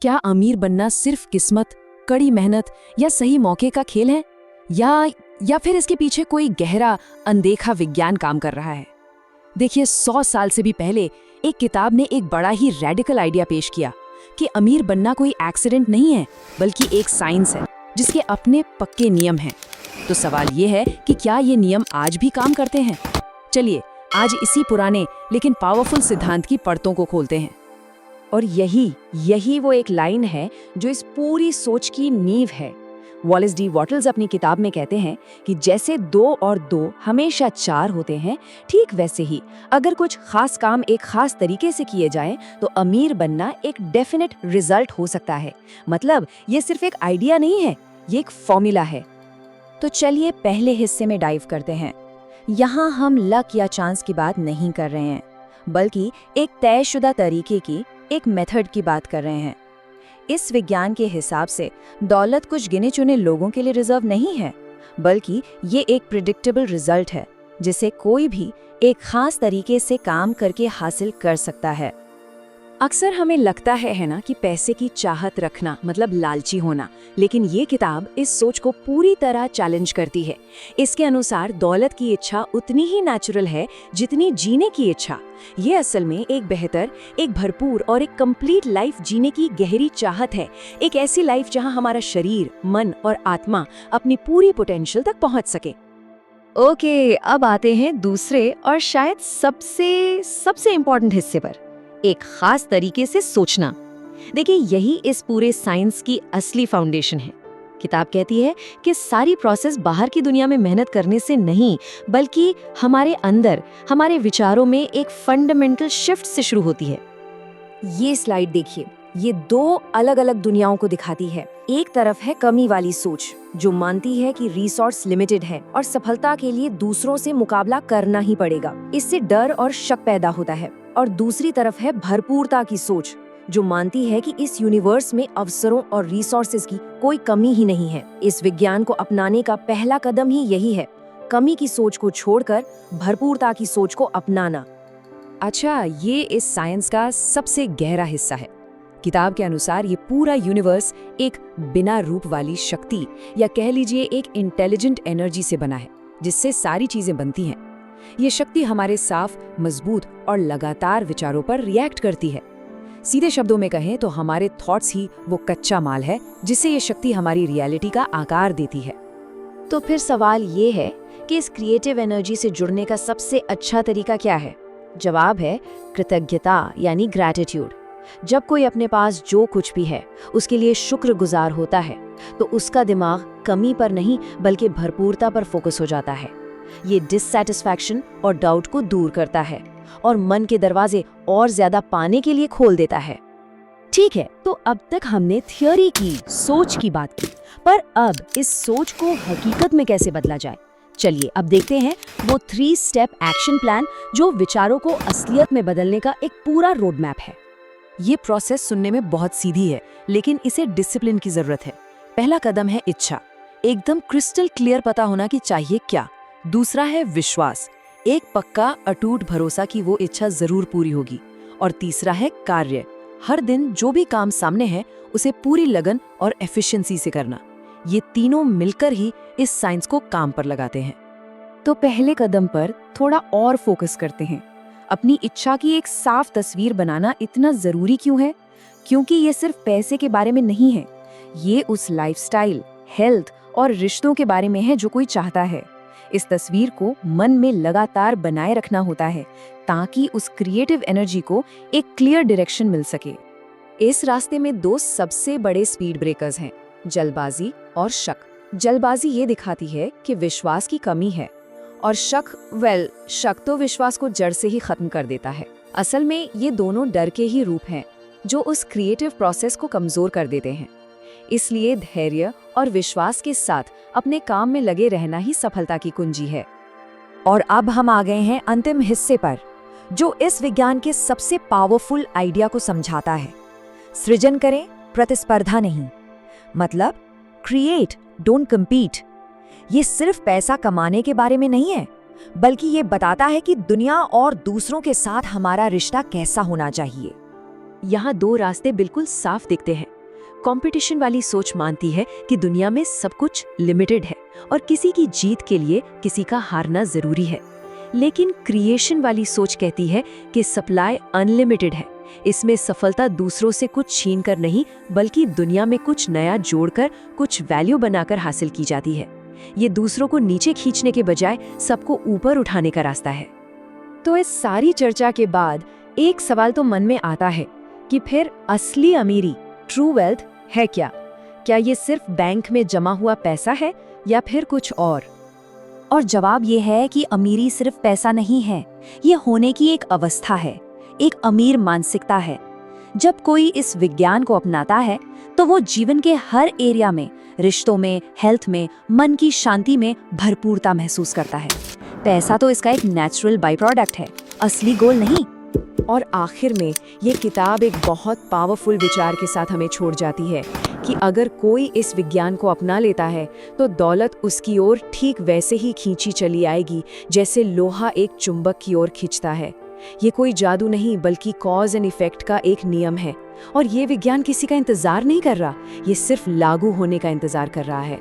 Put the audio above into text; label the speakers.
Speaker 1: क्या अमीर बनना सिर्फ किस्मत, कड़ी मेहनत या सही मौके का खेल है, या फिर इसके पीछे कोई गहरा अनदेखा विज्ञान काम कर रहा है? देखिए, 100 साल से भी पहले एक किताब ने एक बड़ा ही रेडिकल आइडिया पेश किया कि अमीर बनना कोई एक्सीडेंट नहीं है, बल्कि एक साइंस है जिसके अपने पक्के नियम हैं। तो सवाल ये है कि क्या ये नियम आज भी काम करते हैं? चलिए आज इसी पुराने लेकिन पावरफुल सिद्धांत की परतों को खोलते हैं। और यही वो एक लाइन है जो इस पूरी सोच की नींव है। वॉलेस डी वॉटल्स अपनी किताब में कहते हैं कि जैसे 2 और 2 हमेशा 4 होते हैं, ठीक वैसे ही अगर कुछ खास काम एक खास तरीके से किए जाएं तो अमीर बनना एक डेफिनेट रिजल्ट हो सकता है। मतलब ये सिर्फ एक आइडिया नहीं है, ये एक फॉर्मूला है। तो चलिए पहले हिस्से में डाइव करते हैं। यहाँ हम लक या चांस की बात नहीं कर रहे हैं, बल्कि एक तयशुदा तरीके की, एक मेथड की बात कर रहे हैं। इस विज्ञान के हिसाब से दौलत कुछ गिने चुने लोगों के लिए रिजर्व नहीं है, बल्कि ये एक प्रिडिक्टेबल रिजल्ट है जिसे कोई भी एक खास तरीके से काम करके हासिल कर सकता है। अक्सर हमें लगता है ना कि पैसे की चाहत रखना मतलब लालची होना, लेकिन ये किताब इस सोच को पूरी तरह चैलेंज करती है। इसके अनुसार दौलत की इच्छा उतनी ही नेचुरल है जितनी जीने की इच्छा। ये असल में एक बेहतर, एक भरपूर और एक कंप्लीट लाइफ जीने की गहरी चाहत है। एक ऐसी लाइफ जहां हमारा शरीर, मन और आत्मा अपनी पूरी पोटेंशियल तक पहुंच सके। ओके, अब आते हैं दूसरे और शायद सबसे इम्पोर्टेंट हिस्से पर, एक खास तरीके से सोचना। देखिए, यही इस पूरे साइंस की असली फाउंडेशन है। किताब कहती है कि सारी प्रोसेस बाहर की दुनिया में मेहनत करने से नहीं, बल्कि हमारे अंदर, हमारे विचारों में एक फंडामेंटल शिफ्ट से शुरू होती है। ये स्लाइड देखिए, ये 2 अलग अलग दुनियाओं को दिखाती है। एक तरफ है कमी वाली सोच, जो मानती है कि रिसोर्स लिमिटेड है और सफलता के लिए दूसरों से मुकाबला करना ही पड़ेगा। इससे डर और शक पैदा होता है। और दूसरी तरफ है भरपूरता की सोच, जो मानती है कि इस यूनिवर्स में अवसरों और रिसोर्सेज की कोई कमी ही नहीं है। इस विज्ञान को अपनाने का पहला कदम ही यही है, कमी की सोच को छोड़कर भरपूरता की सोच को अपनाना। अच्छा, ये इस साइंस का सबसे गहरा हिस्सा है। किताब के अनुसार ये पूरा यूनिवर्स एक बिना रूप वाली शक्ति, या कह लीजिए एक इंटेलिजेंट एनर्जी से बना है, जिससे सारी चीजें बनती हैं। ये शक्ति हमारे साफ, मजबूत और लगातार विचारों पर रिएक्ट करती है। सीधे शब्दों में कहें तो हमारे थॉट्स ही वो कच्चा माल है जिससे ये शक्ति हमारी रियलिटी का आकार देती है। तो फिर सवाल ये है कि इस क्रिएटिव एनर्जी से जुड़ने का सबसे अच्छा तरीका क्या है? जवाब है कृतज्ञता, यानी ग्रैटिट्यूड। जब कोई अपने पास जो कुछ भी है उसके लिए शुक्रगुजार होता है, तो उसका दिमाग कमी पर नहीं बल्कि भरपूरता पर फोकस हो जाता है। ये डिससैटिस्फैक्शन और डाउट को दूर करता है और मन के दरवाजे और ज्यादा पाने के लिए खोल देता है। ठीक है, तो अब तक हमने थियोरी की, सोच की बात की, पर अब इस सोच को हकीकत में कैसे बदला जाए? चलिए अब देखते हैं वो 3 स्टेप एक्शन प्लान जो विचारों को असलियत में बदलने का एक पूरा रोड मैप है। ये प्रोसेस सुनने में बहुत सीधी है, लेकिन इसे डिसिप्लिन की जरूरत है। पहला कदम है इच्छा, एकदम क्रिस्टल क्लियर पता होना कि चाहिए क्या। दूसरा है विश्वास, एक पक्का अटूट भरोसा कि वो इच्छा जरूर पूरी होगी। और तीसरा है कार्य, हर दिन जो भी काम सामने है उसे पूरी लगन और एफिशिएंसी से करना। ये तीनों मिलकर ही इस साइंस को काम पर लगाते हैं। तो पहले कदम पर थोड़ा और फोकस करते हैं। अपनी इच्छा की एक साफ तस्वीर बनाना इतना जरूरी क्यों है? क्योंकि ये सिर्फ पैसे के बारे में नहीं है, ये उस लाइफस्टाइल, हेल्थ और रिश्तों के बारे में है जो कोई चाहता है। इस तस्वीर को मन में लगातार बनाए रखना होता है ताकि उस क्रिएटिव एनर्जी को एक क्लियर डायरेक्शन मिल सके। इस रास्ते में 2 सबसे बड़े स्पीड ब्रेकर्स हैं, जल्दबाजी और शक। जल्दबाजी ये दिखाती है कि विश्वास की कमी है, और शक तो विश्वास को जड़ से ही खत्म कर देता है। असल में ये दोनों डर के ही रूप हैं जो उस क्रिएटिव प्रोसेस को कमजोर कर देते हैं। इसलिए धैर्य और विश्वास के साथ अपने काम में लगे रहना ही सफलता की कुंजी है। और अब हम आ गए हैं अंतिम हिस्से पर, जो इस विज्ञान के सबसे पावरफुल आइडिया को समझाता है। सृजन करें, प्रतिस्पर्धा नहीं। मतलब क्रिएट, डोंट कम्पीट। ये सिर्फ पैसा कमाने के बारे में नहीं है, बल्कि ये बताता है कि दुनिया और दूसरों के साथ हमारा रिश्ता कैसा होना चाहिए। यहाँ दो रास्ते बिल्कुल साफ दिखते हैं। कंपटीशन वाली सोच मानती है कि दुनिया में सब कुछ लिमिटेड है और किसी की जीत के लिए किसी का हारना जरूरी है। लेकिन क्रिएशन वाली सोच कहती है कि सप्लाई अनलिमिटेड है। इसमें सफलता दूसरों से कुछ छीनकर नहीं, बल्कि दुनिया में कुछ नया जोड़कर, कुछ वैल्यू बनाकर हासिल की जाती है। ये दूसरों को नीचे खींचने के बजाय सबको ऊपर उठाने का रास्ता है। तो इस सारी चर्चा के बाद एक सवाल तो मन में आता है कि फिर असली अमीरी, ट्रू वेल्थ है क्या? क्या ये सिर्फ बैंक में जमा हुआ पैसा है या फिर कुछ और
Speaker 2: जवाब ये है कि अमीरी सिर्फ पैसा नहीं है, ये होने की एक अवस्था है, एक अमीर मानसिकता है। जब कोई इस विज्ञान को अपनाता है तो वो जीवन के हर एरिया में, रिश्तों में, हेल्थ में, मन की शांति में भरपूरता महसूस करता है। पैसा तो इसका एक नेचुरल बाई प्रोडक्ट है, असली गोल नहीं।
Speaker 1: और आखिर में ये किताब एक बहुत पावरफुल विचार के साथ हमें छोड़ जाती है कि अगर कोई इस विज्ञान को अपना लेता है तो दौलत उसकी ओर ठीक वैसे ही खींची चली आएगी जैसे लोहा एक चुंबक की ओर खींचता है। ये कोई जादू नहीं, बल्कि कॉज एंड इफेक्ट का एक नियम है। और ये विज्ञान किसी का इंतजार नहीं कर रहा, ये सिर्फ लागू होने का इंतजार कर रहा है।